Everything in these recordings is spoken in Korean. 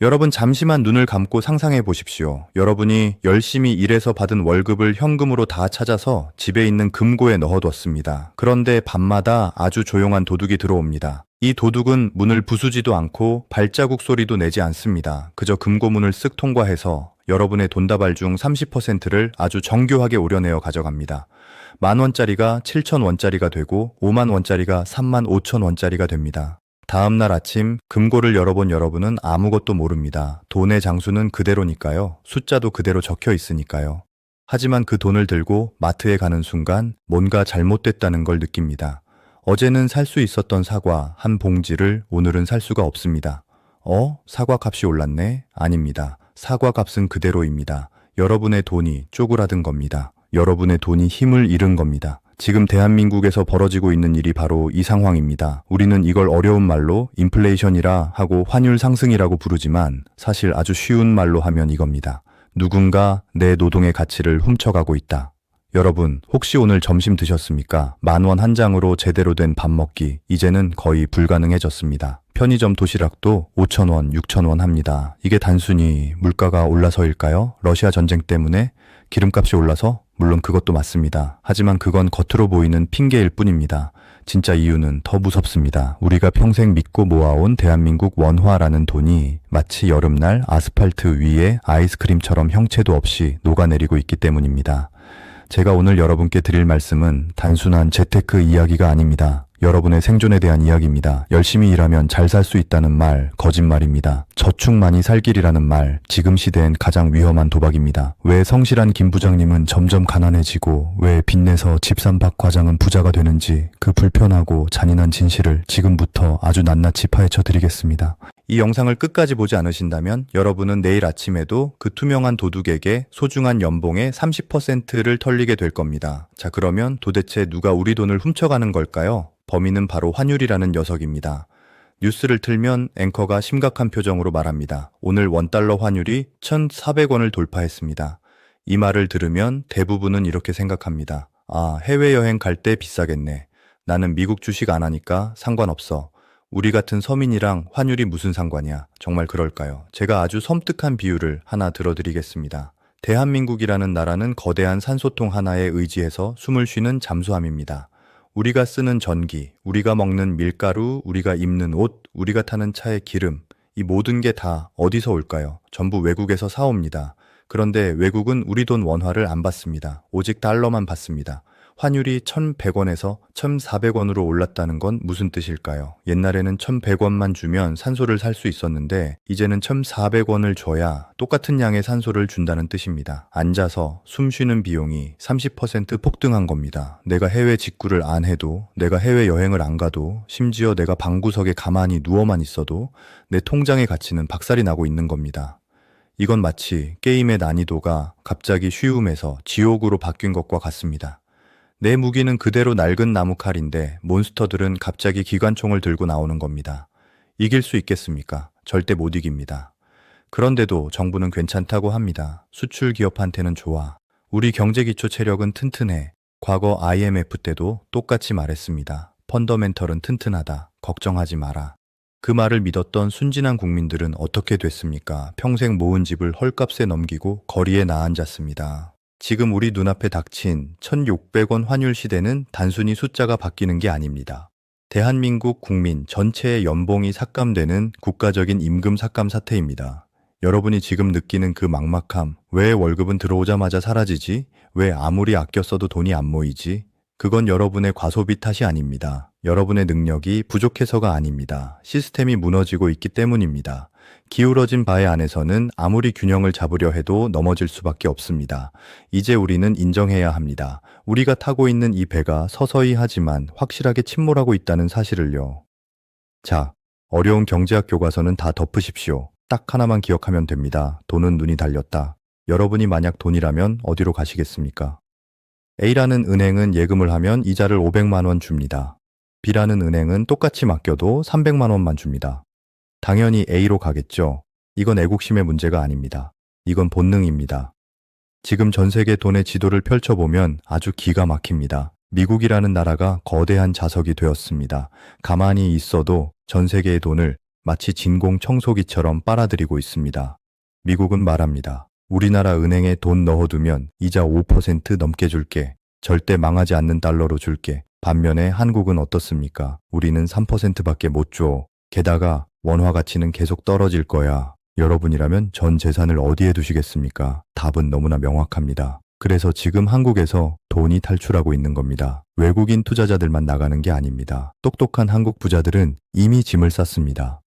여러분 잠시만 눈을 감고 상상해 보십시오. 여러분이 열심히 일해서 받은 월급을 현금으로 다 찾아서 집에 있는 금고에 넣어뒀습니다. 그런데 밤마다 아주 조용한 도둑이 들어옵니다. 이 도둑은 문을 부수지도 않고 발자국 소리도 내지 않습니다. 그저 금고문을 쓱 통과해서 여러분의 돈다발 중 30%를 아주 정교하게 오려내어 가져갑니다. 10,000원짜리가 7,000원짜리가 되고 50,000원짜리가 35,000원짜리가 됩니다. 다음 날 아침 금고를 열어본 여러분은 아무것도 모릅니다. 돈의 장수는 그대로니까요. 숫자도 그대로 적혀 있으니까요. 하지만 그 돈을 들고 마트에 가는 순간 뭔가 잘못됐다는 걸 느낍니다. 어제는 살 수 있었던 사과 한 봉지를 오늘은 살 수가 없습니다. 사과 값이 올랐네? 아닙니다. 사과 값은 그대로입니다. 여러분의 돈이 쪼그라든 겁니다. 여러분의 돈이 힘을 잃은 겁니다. 지금 대한민국에서 벌어지고 있는 일이 바로 이 상황입니다. 우리는 이걸 어려운 말로 인플레이션이라 하고 환율 상승이라고 부르지만 사실 아주 쉬운 말로 하면 이겁니다. 누군가 내 노동의 가치를 훔쳐가고 있다. 여러분, 혹시 오늘 점심 드셨습니까? 10,000원 한 장으로 제대로 된 밥 먹기, 이제는 거의 불가능해졌습니다. 편의점 도시락도 5,000원, 6,000원 합니다. 이게 단순히 물가가 올라서일까요? 러시아 전쟁 때문에? 기름값이 올라서? 물론 그것도 맞습니다. 하지만 그건 겉으로 보이는 핑계일 뿐입니다. 진짜 이유는 더 무섭습니다. 우리가 평생 믿고 모아온 대한민국 원화라는 돈이 마치 여름날 아스팔트 위에 아이스크림처럼 형체도 없이 녹아내리고 있기 때문입니다. 제가 오늘 여러분께 드릴 말씀은 단순한 재테크 이야기가 아닙니다. 여러분의 생존에 대한 이야기입니다. 열심히 일하면 잘 살 수 있다는 말, 거짓말입니다. 저축만이 살 길이라는 말, 지금 시대엔 가장 위험한 도박입니다. 왜 성실한 김 부장님은 점점 가난해지고 왜 빚내서 집산박 과장은 부자가 되는지 그 불편하고 잔인한 진실을 지금부터 아주 낱낱이 파헤쳐 드리겠습니다. 이 영상을 끝까지 보지 않으신다면 여러분은 내일 아침에도 그 투명한 도둑에게 소중한 연봉의 30%를 털리게 될 겁니다. 자, 그러면 도대체 누가 우리 돈을 훔쳐가는 걸까요? 범인은 바로 환율이라는 녀석입니다. 뉴스를 틀면 앵커가 심각한 표정으로 말합니다. 오늘 원달러 환율이 1,400원을 돌파했습니다. 이 말을 들으면 대부분은 이렇게 생각합니다. 해외여행 갈 때 비싸겠네. 나는 미국 주식 안 하니까 상관없어. 우리 같은 서민이랑 환율이 무슨 상관이야. 정말 그럴까요? 제가 아주 섬뜩한 비유를 하나 들어드리겠습니다. 대한민국이라는 나라는 거대한 산소통 하나에 의지해서 숨을 쉬는 잠수함입니다. 우리가 쓰는 전기, 우리가 먹는 밀가루, 우리가 입는 옷, 우리가 타는 차의 기름, 이 모든 게 다 어디서 올까요? 전부 외국에서 사옵니다. 그런데 외국은 우리 돈 원화를 안 받습니다. 오직 달러만 받습니다. 환율이 1,100원에서 1,400원으로 올랐다는 건 무슨 뜻일까요? 옛날에는 1,100원만 주면 산소를 살 수 있었는데 이제는 1,400원을 줘야 똑같은 양의 산소를 준다는 뜻입니다. 앉아서 숨 쉬는 비용이 30% 폭등한 겁니다. 내가 해외 직구를 안 해도, 내가 해외여행을 안 가도, 심지어 내가 방구석에 가만히 누워만 있어도 내 통장의 가치는 박살이 나고 있는 겁니다. 이건 마치 게임의 난이도가 갑자기 쉬움에서 지옥으로 바뀐 것과 같습니다. 내 무기는 그대로 낡은 나무 칼인데 몬스터들은 갑자기 기관총을 들고 나오는 겁니다. 이길 수 있겠습니까? 절대 못 이깁니다. 그런데도 정부는 괜찮다고 합니다. 수출 기업한테는 좋아. 우리 경제 기초 체력은 튼튼해. 과거 IMF 때도 똑같이 말했습니다. 펀더멘털은 튼튼하다. 걱정하지 마라. 그 말을 믿었던 순진한 국민들은 어떻게 됐습니까? 평생 모은 집을 헐값에 넘기고 거리에 나앉았습니다. 지금 우리 눈앞에 닥친 1,600원 환율 시대는 단순히 숫자가 바뀌는 게 아닙니다. 대한민국 국민 전체의 연봉이 삭감되는 국가적인 임금 삭감 사태입니다. 여러분이 지금 느끼는 그 막막함, 왜 월급은 들어오자마자 사라지지? 왜 아무리 아껴 써도 돈이 안 모이지? 그건 여러분의 과소비 탓이 아닙니다. 여러분의 능력이 부족해서가 아닙니다. 시스템이 무너지고 있기 때문입니다. 기울어진 바에 안에서는 아무리 균형을 잡으려 해도 넘어질 수밖에 없습니다. 이제 우리는 인정해야 합니다. 우리가 타고 있는 이 배가 서서히 하지만 확실하게 침몰하고 있다는 사실을요. 자, 어려운 경제학 교과서는 다 덮으십시오. 딱 하나만 기억하면 됩니다. 돈은 눈이 달렸다. 여러분이 만약 돈이라면 어디로 가시겠습니까? A라는 은행은 예금을 하면 이자를 500만 원 줍니다. B라는 은행은 똑같이 맡겨도 300만 원만 줍니다. 당연히 A로 가겠죠. 이건 애국심의 문제가 아닙니다. 이건 본능입니다. 지금 전 세계 돈의 지도를 펼쳐보면 아주 기가 막힙니다. 미국이라는 나라가 거대한 자석이 되었습니다. 가만히 있어도 전 세계의 돈을 마치 진공 청소기처럼 빨아들이고 있습니다. 미국은 말합니다. 우리나라 은행에 돈 넣어두면 이자 5% 넘게 줄게. 절대 망하지 않는 달러로 줄게. 반면에 한국은 어떻습니까? 우리는 3%밖에 못 줘. 게다가 원화 가치는 계속 떨어질 거야. 여러분이라면 전 재산을 어디에 두시겠습니까? 답은 너무나 명확합니다. 그래서 지금 한국에서 돈이 탈출하고 있는 겁니다. 외국인 투자자들만 나가는 게 아닙니다. 똑똑한 한국 부자들은 이미 짐을 쌌습니다.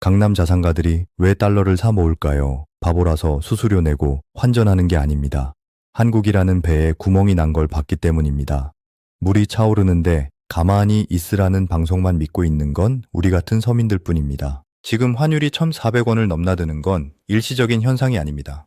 강남 자산가들이 왜 달러를 사 모을까요? 바보라서 수수료 내고 환전하는 게 아닙니다. 한국이라는 배에 구멍이 난 걸 봤기 때문입니다. 물이 차오르는데 가만히 있으라는 방송만 믿고 있는 건 우리 같은 서민들 뿐입니다. 지금 환율이 1,400원을 넘나드는 건 일시적인 현상이 아닙니다.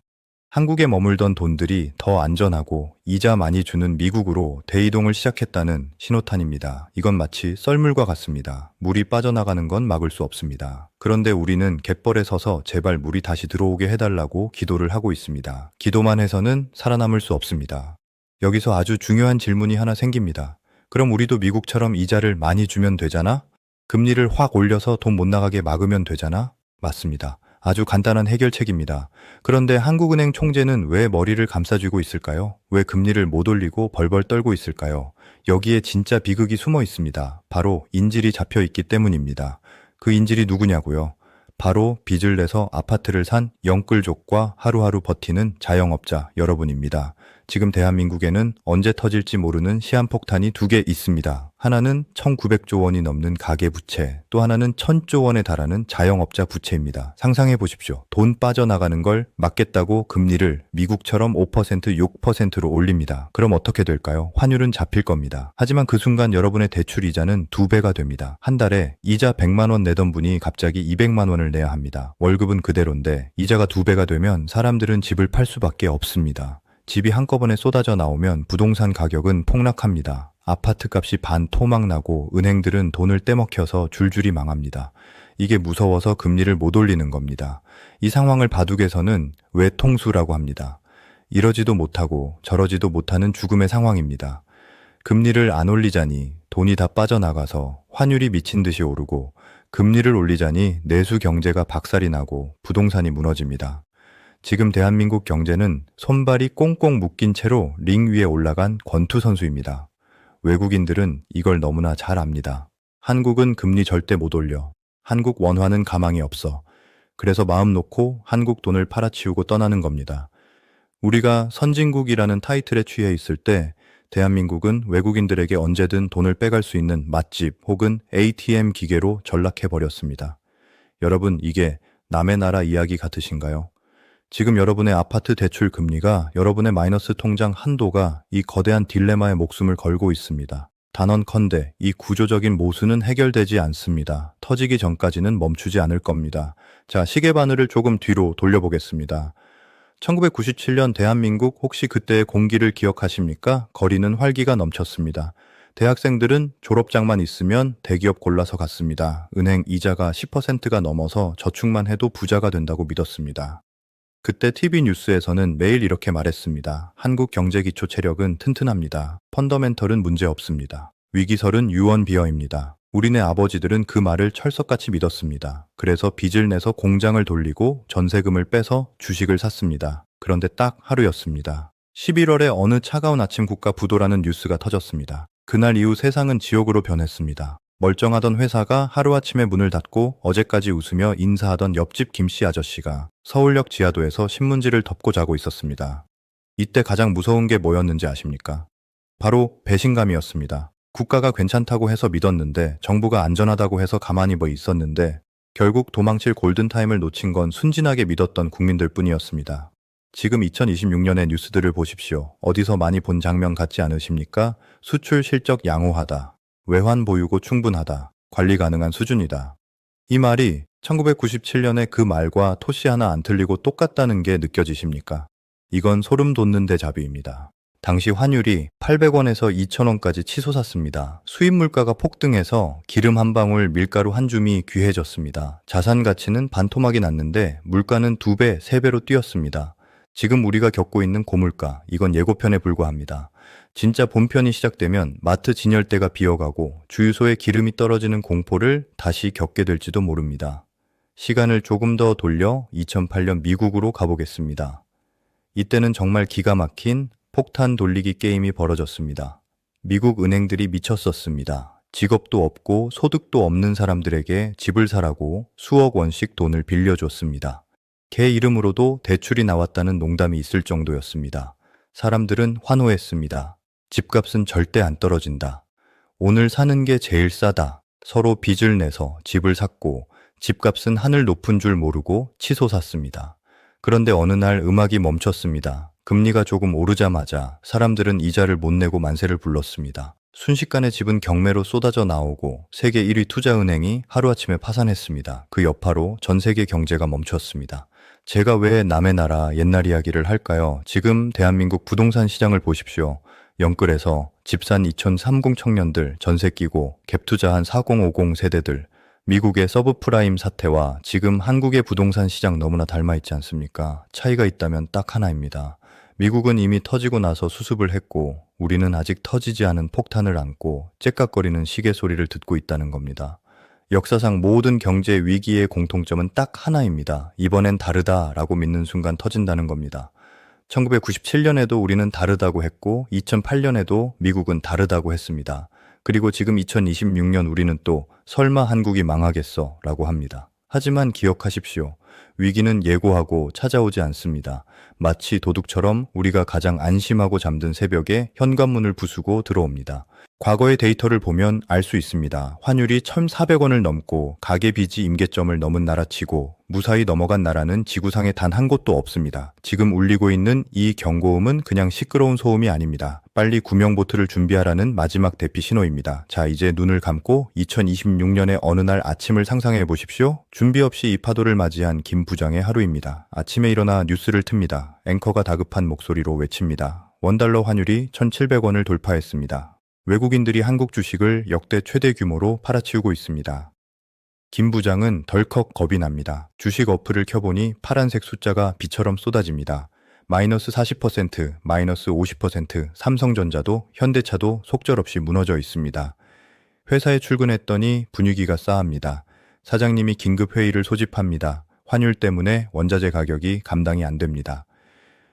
한국에 머물던 돈들이 더 안전하고 이자 많이 주는 미국으로 대이동을 시작했다는 신호탄입니다. 이건 마치 썰물과 같습니다. 물이 빠져나가는 건 막을 수 없습니다. 그런데 우리는 갯벌에 서서 제발 물이 다시 들어오게 해달라고 기도를 하고 있습니다. 기도만 해서는 살아남을 수 없습니다. 여기서 아주 중요한 질문이 하나 생깁니다. 그럼 우리도 미국처럼 이자를 많이 주면 되잖아? 금리를 확 올려서 돈 못 나가게 막으면 되잖아? 맞습니다. 아주 간단한 해결책입니다. 그런데 한국은행 총재는 왜 머리를 감싸쥐고 있을까요? 왜 금리를 못 올리고 벌벌 떨고 있을까요? 여기에 진짜 비극이 숨어 있습니다. 바로 인질이 잡혀 있기 때문입니다. 그 인질이 누구냐고요? 바로 빚을 내서 아파트를 산 영끌족과 하루하루 버티는 자영업자 여러분입니다. 지금 대한민국에는 언제 터질지 모르는 시한폭탄이 두 개 있습니다. 하나는 1,900조 원이 넘는 가계부채, 또 하나는 1,000조 원에 달하는 자영업자 부채입니다. 상상해 보십시오. 돈 빠져나가는 걸 막겠다고 금리를 미국처럼 5%, 6%로 올립니다. 그럼 어떻게 될까요? 환율은 잡힐 겁니다. 하지만 그 순간 여러분의 대출 이자는 2배가 됩니다. 한 달에 이자 100만 원 내던 분이 갑자기 200만 원을 내야 합니다. 월급은 그대로인데 이자가 2배가 되면 사람들은 집을 팔 수밖에 없습니다. 집이 한꺼번에 쏟아져 나오면 부동산 가격은 폭락합니다. 아파트 값이 반토막 나고 은행들은 돈을 떼먹혀서 줄줄이 망합니다. 이게 무서워서 금리를 못 올리는 겁니다. 이 상황을 바둑에서는 외통수라고 합니다. 이러지도 못하고 저러지도 못하는 죽음의 상황입니다. 금리를 안 올리자니 돈이 다 빠져나가서 환율이 미친 듯이 오르고 금리를 올리자니 내수 경제가 박살이 나고 부동산이 무너집니다. 지금 대한민국 경제는 손발이 꽁꽁 묶인 채로 링 위에 올라간 권투 선수입니다. 외국인들은 이걸 너무나 잘 압니다. 한국은 금리 절대 못 올려. 한국 원화는 가망이 없어. 그래서 마음 놓고 한국 돈을 팔아치우고 떠나는 겁니다. 우리가 선진국이라는 타이틀에 취해 있을 때 대한민국은 외국인들에게 언제든 돈을 빼갈 수 있는 맛집 혹은 ATM 기계로 전락해버렸습니다. 여러분, 이게 남의 나라 이야기 같으신가요? 지금 여러분의 아파트 대출 금리가 여러분의 마이너스 통장 한도가 이 거대한 딜레마에 목숨을 걸고 있습니다. 단언컨대 이 구조적인 모순은 해결되지 않습니다. 터지기 전까지는 멈추지 않을 겁니다. 자, 시계바늘을 조금 뒤로 돌려보겠습니다. 1997년 대한민국 혹시 그때의 공기를 기억하십니까? 거리는 활기가 넘쳤습니다. 대학생들은 졸업장만 있으면 대기업 골라서 갔습니다. 은행 이자가 10%가 넘어서 저축만 해도 부자가 된다고 믿었습니다. 그때 TV 뉴스에서는 매일 이렇게 말했습니다. 한국 경제 기초 체력은 튼튼합니다. 펀더멘털은 문제 없습니다. 위기설은 유언비어입니다. 우리네 아버지들은 그 말을 철석같이 믿었습니다. 그래서 빚을 내서 공장을 돌리고 전세금을 빼서 주식을 샀습니다. 그런데 딱 하루였습니다. 11월에 어느 차가운 아침 국가 부도라는 뉴스가 터졌습니다. 그날 이후 세상은 지옥으로 변했습니다. 멀쩡하던 회사가 하루아침에 문을 닫고 어제까지 웃으며 인사하던 옆집 김씨 아저씨가 서울역 지하도에서 신문지를 덮고 자고 있었습니다. 이때 가장 무서운 게 뭐였는지 아십니까? 바로 배신감이었습니다. 국가가 괜찮다고 해서 믿었는데, 정부가 안전하다고 해서 가만히 있었는데 결국 도망칠 골든타임을 놓친 건 순진하게 믿었던 국민들 뿐이었습니다. 지금 2026년의 뉴스들을 보십시오. 어디서 많이 본 장면 같지 않으십니까? 수출 실적 양호하다. 외환 보유고 충분하다. 관리 가능한 수준이다. 이 말이 1997년의 그 말과 토시 하나 안 틀리고 똑같다는 게 느껴지십니까? 이건 소름 돋는 데자뷰입니다. 당시 환율이 800원에서 2,000원까지 치솟았습니다. 수입 물가가 폭등해서 기름 한 방울, 밀가루 한 줌이 귀해졌습니다. 자산 가치는 반토막이 났는데 물가는 2배, 3배로 뛰었습니다. 지금 우리가 겪고 있는 고물가, 이건 예고편에 불과합니다. 진짜 본편이 시작되면 마트 진열대가 비어가고 주유소에 기름이 떨어지는 공포를 다시 겪게 될지도 모릅니다. 시간을 조금 더 돌려 2008년 미국으로 가보겠습니다. 이때는 정말 기가 막힌 폭탄 돌리기 게임이 벌어졌습니다. 미국 은행들이 미쳤었습니다. 직업도 없고 소득도 없는 사람들에게 집을 사라고 수억 원씩 돈을 빌려줬습니다. 개 이름으로도 대출이 나왔다는 농담이 있을 정도였습니다. 사람들은 환호했습니다. 집값은 절대 안 떨어진다. 오늘 사는 게 제일 싸다. 서로 빚을 내서 집을 샀고 집값은 하늘 높은 줄 모르고 치솟았습니다. 그런데 어느 날 음악이 멈췄습니다. 금리가 조금 오르자마자 사람들은 이자를 못 내고 만세를 불렀습니다. 순식간에 집은 경매로 쏟아져 나오고 세계 1위 투자은행이 하루아침에 파산했습니다. 그 여파로 전 세계 경제가 멈췄습니다. 제가 왜 남의 나라 옛날 이야기를 할까요? 지금 대한민국 부동산 시장을 보십시오. 영끌에서 집산 2030 청년들 전세 끼고 갭투자한 4050 세대들, 미국의 서브프라임 사태와 지금 한국의 부동산 시장 너무나 닮아 있지 않습니까? 차이가 있다면 딱 하나입니다. 미국은 이미 터지고 나서 수습을 했고 우리는 아직 터지지 않은 폭탄을 안고 째깍거리는 시계 소리를 듣고 있다는 겁니다. 역사상 모든 경제 위기의 공통점은 딱 하나입니다. 이번엔 다르다라고 믿는 순간 터진다는 겁니다. 1997년에도 우리는 다르다고 했고 2008년에도 미국은 다르다고 했습니다. 그리고 지금 2026년 우리는 또 설마 한국이 망하겠어 라고 합니다. 하지만 기억하십시오. 위기는 예고하고 찾아오지 않습니다. 마치 도둑처럼 우리가 가장 안심하고 잠든 새벽에 현관문을 부수고 들어옵니다. 과거의 데이터를 보면 알 수 있습니다. 환율이 1,400원을 넘고 가계빚이 임계점을 넘은 나라치고 무사히 넘어간 나라는 지구상에 단 한 곳도 없습니다. 지금 울리고 있는 이 경고음은 그냥 시끄러운 소음이 아닙니다. 빨리 구명보트를 준비하라는 마지막 대피 신호입니다. 자, 이제 눈을 감고 2026년의 어느 날 아침을 상상해 보십시오. 준비 없이 이 파도를 맞이한 김 부장의 하루입니다. 아침에 일어나 뉴스를 틉니다. 앵커가 다급한 목소리로 외칩니다. 원달러 환율이 1,700원을 돌파했습니다. 외국인들이 한국 주식을 역대 최대 규모로 팔아치우고 있습니다. 김 부장은 덜컥 겁이 납니다. 주식 어플을 켜보니 파란색 숫자가 비처럼 쏟아집니다. 마이너스 40%, 마이너스 50%, 삼성전자도 현대차도 속절없이 무너져 있습니다. 회사에 출근했더니 분위기가 싸합니다. 사장님이 긴급 회의를 소집합니다. 환율 때문에 원자재 가격이 감당이 안 됩니다.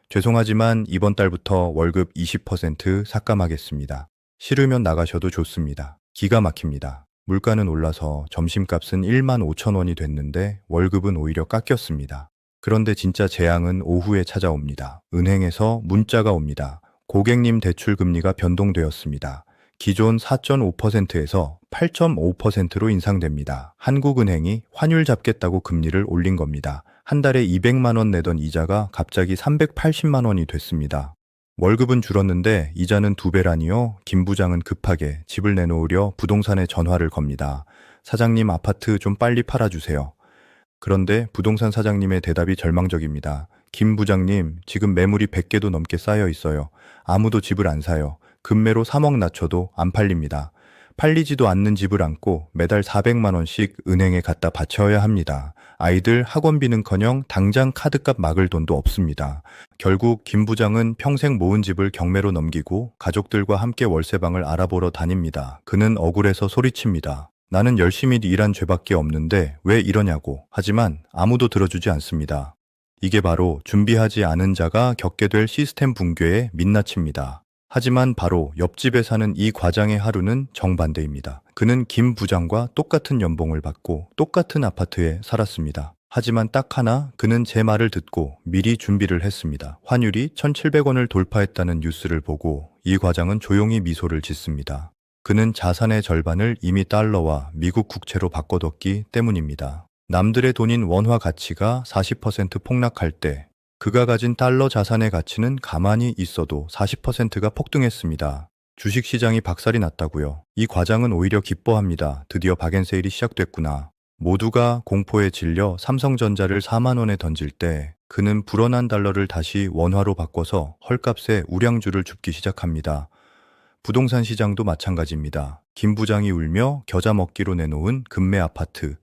죄송하지만 이번 달부터 월급 20% 삭감하겠습니다. 싫으면 나가셔도 좋습니다. 기가 막힙니다. 물가는 올라서 점심값은 15,000원이 됐는데 월급은 오히려 깎였습니다. 그런데 진짜 재앙은 오후에 찾아옵니다. 은행에서 문자가 옵니다. 고객님 대출 금리가 변동되었습니다. 기존 4.5%에서 8.5%로 인상됩니다. 한국은행이 환율 잡겠다고 금리를 올린 겁니다. 한 달에 200만 원 내던 이자가 갑자기 380만 원이 됐습니다. 월급은 줄었는데 이자는 2배라니요? 김 부장은 급하게 집을 내놓으려 부동산에 전화를 겁니다. 사장님, 아파트 좀 빨리 팔아주세요. 그런데 부동산 사장님의 대답이 절망적입니다. 김 부장님, 지금 매물이 100개도 넘게 쌓여 있어요. 아무도 집을 안 사요. 급매로 3억 낮춰도 안 팔립니다. 팔리지도 않는 집을 안고 매달 400만 원씩 은행에 갖다 바쳐야 합니다. 아이들 학원비는커녕 당장 카드값 막을 돈도 없습니다. 결국 김 부장은 평생 모은 집을 경매로 넘기고 가족들과 함께 월세방을 알아보러 다닙니다. 그는 억울해서 소리칩니다. 나는 열심히 일한 죄밖에 없는데 왜 이러냐고. 하지만 아무도 들어주지 않습니다. 이게 바로 준비하지 않은 자가 겪게 될 시스템 붕괴의 민낯입니다. 하지만 바로 옆집에 사는 이 과장의 하루는 정반대입니다. 그는 김 부장과 똑같은 연봉을 받고 똑같은 아파트에 살았습니다. 하지만 딱 하나, 그는 제 말을 듣고 미리 준비를 했습니다. 환율이 1,700원을 돌파했다는 뉴스를 보고 이 과장은 조용히 미소를 짓습니다. 그는 자산의 절반을 이미 달러와 미국 국채로 바꿔뒀기 때문입니다. 남들의 돈인 원화 가치가 40% 폭락할 때 그가 가진 달러 자산의 가치는 가만히 있어도 40%가 폭등했습니다. 주식시장이 박살이 났다고요. 이 과장은 오히려 기뻐합니다. 드디어 박앤세일이 시작됐구나. 모두가 공포에 질려 삼성전자를 4만 원에 던질 때 그는 불어난 달러를 다시 원화로 바꿔서 헐값에 우량주를 줍기 시작합니다. 부동산 시장도 마찬가지입니다. 김 부장이 울며 겨자 먹기로 내놓은 금매 아파트.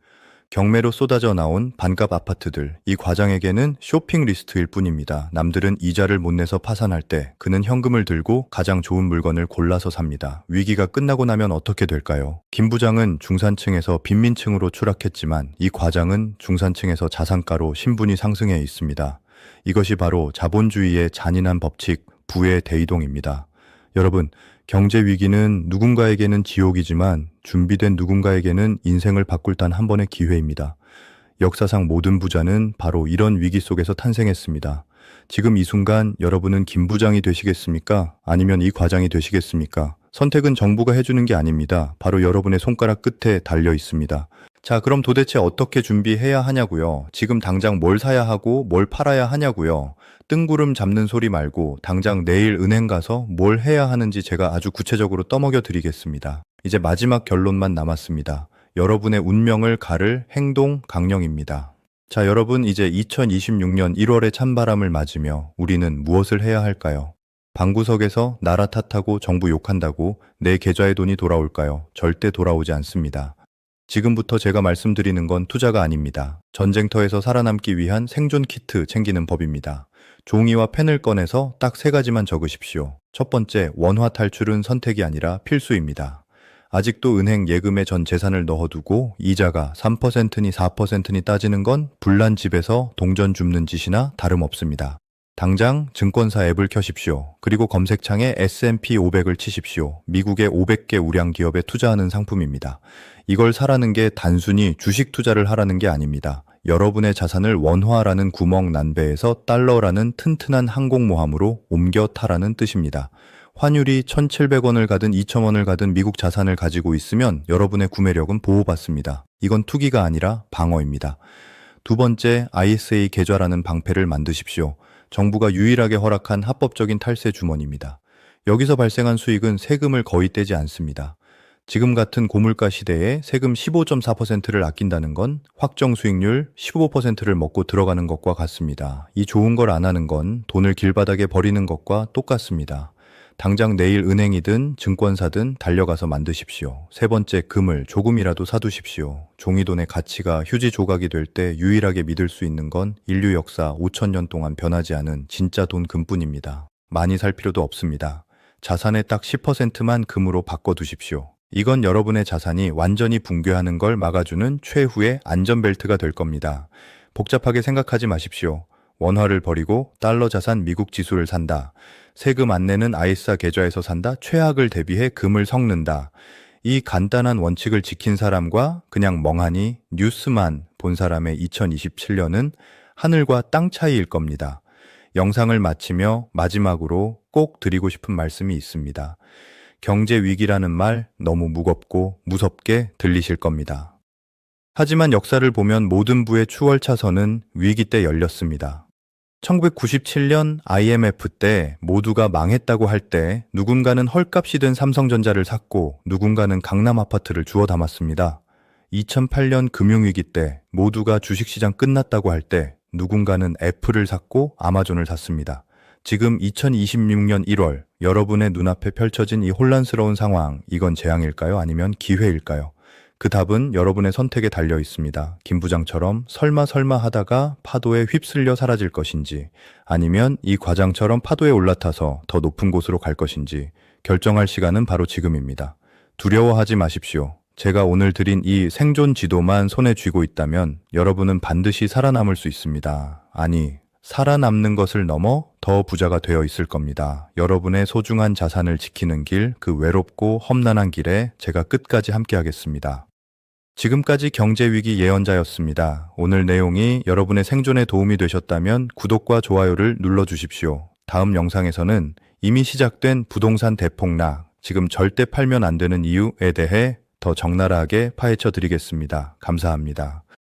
경매로 쏟아져 나온 반값 아파트들, 이 과장에게는 쇼핑 리스트일 뿐입니다. 남들은 이자를 못 내서 파산할 때 그는 현금을 들고 가장 좋은 물건을 골라서 삽니다. 위기가 끝나고 나면 어떻게 될까요? 김 부장은 중산층에서 빈민층으로 추락했지만 이 과장은 중산층에서 자산가로 신분이 상승해 있습니다. 이것이 바로 자본주의의 잔인한 법칙, 부의 대이동입니다. 여러분, 경제 위기는 누군가에게는 지옥이지만 준비된 누군가에게는 인생을 바꿀 단 한 번의 기회입니다. 역사상 모든 부자는 바로 이런 위기 속에서 탄생했습니다. 지금 이 순간 여러분은 김 부장이 되시겠습니까? 아니면 이 과장이 되시겠습니까? 선택은 정부가 해주는 게 아닙니다. 바로 여러분의 손가락 끝에 달려 있습니다. 자, 그럼 도대체 어떻게 준비해야 하냐고요? 지금 당장 뭘 사야 하고 뭘 팔아야 하냐고요? 뜬구름 잡는 소리 말고 당장 내일 은행 가서 뭘 해야 하는지 제가 아주 구체적으로 떠먹여 드리겠습니다. 이제 마지막 결론만 남았습니다. 여러분의 운명을 가를 행동 강령입니다. 자, 여러분, 이제 2026년 1월의 찬바람을 맞으며 우리는 무엇을 해야 할까요? 방구석에서 나라 탓하고 정부 욕한다고 내 계좌에 돈이 돌아올까요? 절대 돌아오지 않습니다. 지금부터 제가 말씀드리는 건 투자가 아닙니다. 전쟁터에서 살아남기 위한 생존 키트 챙기는 법입니다. 종이와 펜을 꺼내서 딱 3가지만 적으십시오. 첫 번째, 원화 탈출은 선택이 아니라 필수입니다. 아직도 은행 예금에 전 재산을 넣어두고 이자가 3%니 4%니 따지는 건 불난집에서 동전 줍는 짓이나 다름없습니다. 당장 증권사 앱을 켜십시오. 그리고 검색창에 S&P 500을 치십시오. 미국의 500개 우량 기업에 투자하는 상품입니다. 이걸 사라는 게 단순히 주식 투자를 하라는 게 아닙니다. 여러분의 자산을 원화라는 구멍 난배에서 달러라는 튼튼한 항공모함으로 옮겨 타라는 뜻입니다. 환율이 1,700원을 가든 2,000원을 가든 미국 자산을 가지고 있으면 여러분의 구매력은 보호받습니다. 이건 투기가 아니라 방어입니다. 두 번째, ISA 계좌라는 방패를 만드십시오. 정부가 유일하게 허락한 합법적인 탈세 주머니입니다. 여기서 발생한 수익은 세금을 거의 떼지 않습니다. 지금 같은 고물가 시대에 세금 15.4%를 아낀다는 건 확정 수익률 15%를 먹고 들어가는 것과 같습니다. 이 좋은 걸 안 하는 건 돈을 길바닥에 버리는 것과 똑같습니다. 당장 내일 은행이든 증권사든 달려가서 만드십시오. 세 번째, 금을 조금이라도 사두십시오. 종이돈의 가치가 휴지 조각이 될 때 유일하게 믿을 수 있는 건 인류 역사 5,000년 동안 변하지 않은 진짜 돈 금뿐입니다. 많이 살 필요도 없습니다. 자산의 딱 10%만 금으로 바꿔두십시오. 이건 여러분의 자산이 완전히 붕괴하는 걸 막아주는 최후의 안전벨트가 될 겁니다. 복잡하게 생각하지 마십시오. 원화를 버리고 달러 자산 미국 지수를 산다. 세금 안 내는 ISA 계좌에서 산다. 최악을 대비해 금을 섞는다. 이 간단한 원칙을 지킨 사람과 그냥 멍하니 뉴스만 본 사람의 2027년은 하늘과 땅 차이일 겁니다. 영상을 마치며 마지막으로 꼭 드리고 싶은 말씀이 있습니다. 경제 위기라는 말 너무 무겁고 무섭게 들리실 겁니다. 하지만 역사를 보면 모든 부의 추월차선은 위기 때 열렸습니다. 1997년 IMF 때 모두가 망했다고 할 때 누군가는 헐값이 든 삼성전자를 샀고 누군가는 강남 아파트를 주워 담았습니다. 2008년 금융위기 때 모두가 주식시장 끝났다고 할 때 누군가는 애플을 샀고 아마존을 샀습니다. 지금 2026년 1월 여러분의 눈앞에 펼쳐진 이 혼란스러운 상황, 이건 재앙일까요? 아니면 기회일까요? 그 답은 여러분의 선택에 달려 있습니다. 김 부장처럼 설마 하다가 파도에 휩쓸려 사라질 것인지, 아니면 이 과장처럼 파도에 올라타서 더 높은 곳으로 갈 것인지 결정할 시간은 바로 지금입니다. 두려워하지 마십시오. 제가 오늘 드린 이 생존 지도만 손에 쥐고 있다면 여러분은 반드시 살아남을 수 있습니다. 아니, 살아남는 것을 넘어 더 부자가 되어 있을 겁니다. 여러분의 소중한 자산을 지키는 길, 그 외롭고 험난한 길에 제가 끝까지 함께 하겠습니다. 지금까지 경제위기 예언자였습니다. 오늘 내용이 여러분의 생존에 도움이 되셨다면 구독과 좋아요를 눌러주십시오. 다음 영상에서는 이미 시작된 부동산 대폭락, 지금 절대 팔면 안 되는 이유에 대해 더 적나라하게 파헤쳐 드리겠습니다. 감사합니다.